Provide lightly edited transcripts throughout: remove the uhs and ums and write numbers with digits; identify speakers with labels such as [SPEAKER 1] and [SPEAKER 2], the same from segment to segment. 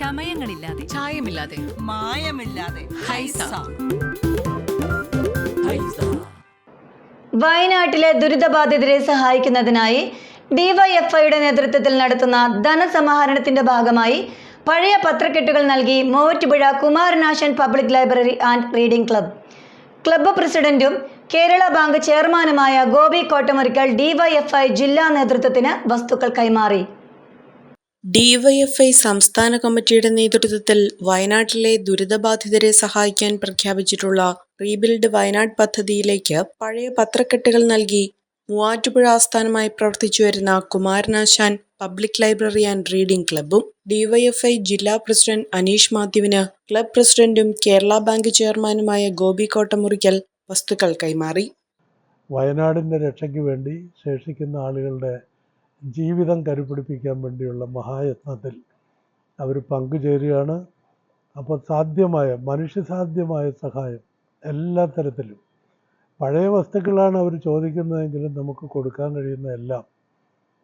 [SPEAKER 1] ചമയങ്ങളില്ലാതെ,
[SPEAKER 2] ചായമില്ലാതെ,
[SPEAKER 1] മായമില്ലാതെ. ഹൈസ.
[SPEAKER 3] വയനാട്ടിലെ ദുരിതബാധിതരെ സഹായിക്കുന്നതിനായി ഡിവൈഎഫ്ഐയുടെ നേതൃത്വത്തിൽ നടത്തുന്ന ധനസമാഹരണത്തിന്റെ ഭാഗമായി പഴയ പത്രക്കെട്ടുകൾ നൽകി Muvattupuzha Kumaran Asan public library and reading club പ്രസിഡന്റും കേരള ബാങ്ക് ചെയർമാനുമായ ഗോപി കോട്ടമുറിക്കൽ ഡിവൈഎഫ്ഐ ജില്ലാ നേതൃത്വത്തിന് വസ്തുക്കൾ കൈമാറി.
[SPEAKER 4] ഡിവൈഎഫ്ഐ സംസ്ഥാന കമ്മിറ്റിയുടെ നേതൃത്വത്തിൽ വയനാട്ടിലെ ദുരിതബാധിതരെ സഹായിക്കാൻ പ്രഖ്യാപിച്ചിട്ടുള്ള റീബിൽഡ് വയനാട് പദ്ധതിയിലേക്ക് പഴയ പത്രക്കെട്ടുകൾ നൽകി മൂവാറ്റുപുഴ ആസ്ഥാനമായി പ്രവർത്തിച്ചുവരുന്ന Kumaranasan public library and reading ക്ലബ്ബും ഡിവൈഎഫ്ഐ ജില്ലാ പ്രസിഡന്റ് അനീഷ് മാത്യുവിന് ക്ലബ്ബ് പ്രസിഡന്റും കേരള ബാങ്ക് ചെയർമാനുമായ ഗോപി കോട്ടമുറിക്കൽ വസ്തുക്കൾ കൈമാറി.
[SPEAKER 5] വയനാടിൻ്റെ രക്ഷയ്ക്ക് വേണ്ടി ശേഷിക്കുന്ന ആളുകളുടെ ജീവിതം കരുപിടിപ്പിക്കാൻ വേണ്ടിയുള്ള മഹായത്നത്തിൽ അവർ പങ്കുചേരുകയാണ്. അപ്പോൾ മനുഷ്യസാധ്യമായ സഹായം എല്ലാ തരത്തിലും, പഴയ വസ്തുക്കളാണ് അവർ ചോദിക്കുന്നതെങ്കിലും നമുക്ക് കൊടുക്കാൻ കഴിയുന്ന എല്ലാം,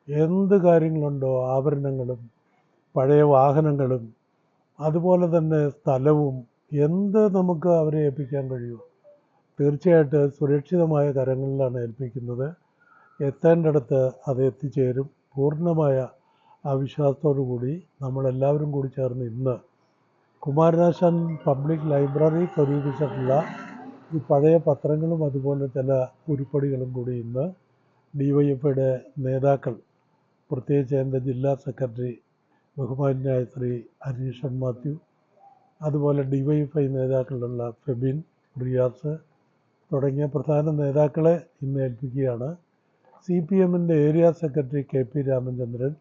[SPEAKER 5] എന്ത് കാര്യങ്ങളുണ്ടോ, ആഭരണങ്ങളും പഴയ വാഹനങ്ങളും അതുപോലെ തന്നെ സ്ഥലവും, എന്ത് നമുക്ക് അവരെ ഏൽപ്പിക്കാൻ കഴിയുമോ തീർച്ചയായിട്ടും സുരക്ഷിതമായ കരങ്ങളിലാണ് ഏൽപ്പിക്കുന്നത്. എത്തേണ്ടടുത്ത് അത് എത്തിച്ചേരും. പൂർണ്ണമായ ആ വിശ്വാസത്തോടു കൂടി നമ്മളെല്ലാവരും കൂടി ചേർന്ന് ഇന്ന് കുമാരനാശാൻ പബ്ലിക് ലൈബ്രറി സ്വരൂപിച്ചിട്ടുള്ള ഈ പഴയ പത്രങ്ങളും അതുപോലെ ചില ഉരുപ്പടികളും കൂടി ഇന്ന് ഡിവൈഎഫ്ഐയുടെ നേതാക്കൾ, പ്രത്യേകിച്ച് എൻ്റെ ജില്ലാ സെക്രട്ടറി ബഹുമാന്യനായ ശ്രീ അനീഷ് മാത്യു, അതുപോലെ ഡിവൈഎഫ്ഐ നേതാക്കളുള്ള ഫെബിൻ, റിയാസ് തുടങ്ങിയ പ്രധാന നേതാക്കളെ ഇന്ന് ഏൽപ്പിക്കുകയാണ്. CPMൻ്റെ ഏരിയ സെക്രട്ടറി KP രാമചന്ദ്രൻ,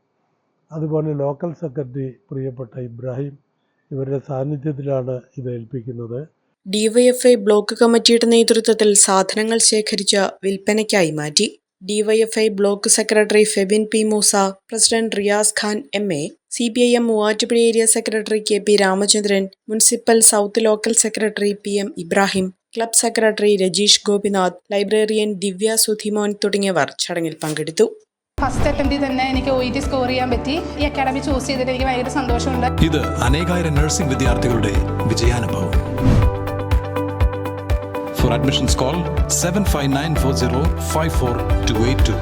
[SPEAKER 5] അതുപോലെ ലോക്കൽ സെക്രട്ടറി പ്രിയപ്പെട്ട ഇബ്രാഹിം, ഇവരുടെ സാന്നിധ്യത്തിലാണ് ഇത് ഏൽപ്പിക്കുന്നത്.
[SPEAKER 4] ഡിവൈഎഫ്ഐ ബ്ലോക്ക് കമ്മിറ്റിയുടെ നേതൃത്വത്തിൽ സാധനങ്ങൾ ശേഖരിച്ച് വിൽപ്പനയ്ക്കായി മാറ്റി. DYFI block secretary Febin P. Moosa, president Riyas Khan MA, CPIM Muvattupuzha area secretary KP Ramachandran, municipal south local secretary PM Ibrahim, club secretary Rajeesh Gopinath, librarian Divya Sudhimon തുടങ്ങിയവർ ചടങ്ങിൽ പങ്കെടുത്തു.
[SPEAKER 6] ഫസ്റ്റ് അറ്റംപ്റ്റിൽ തന്നെ എനിക്ക് OET സ്കോർ ചെയ്യാൻ പറ്റി. ഈ അക്കാഡമി ചൂസ് ചെയ്തിട്ട് എനിക്ക് ഭയങ്കര സന്തോഷമുണ്ട്.
[SPEAKER 7] ഇത് അനേകായിരം നഴ്സിംഗ് വിദ്യാർത്ഥികളുടെ വിജയാനുഭവം. For admissions call 7594054282.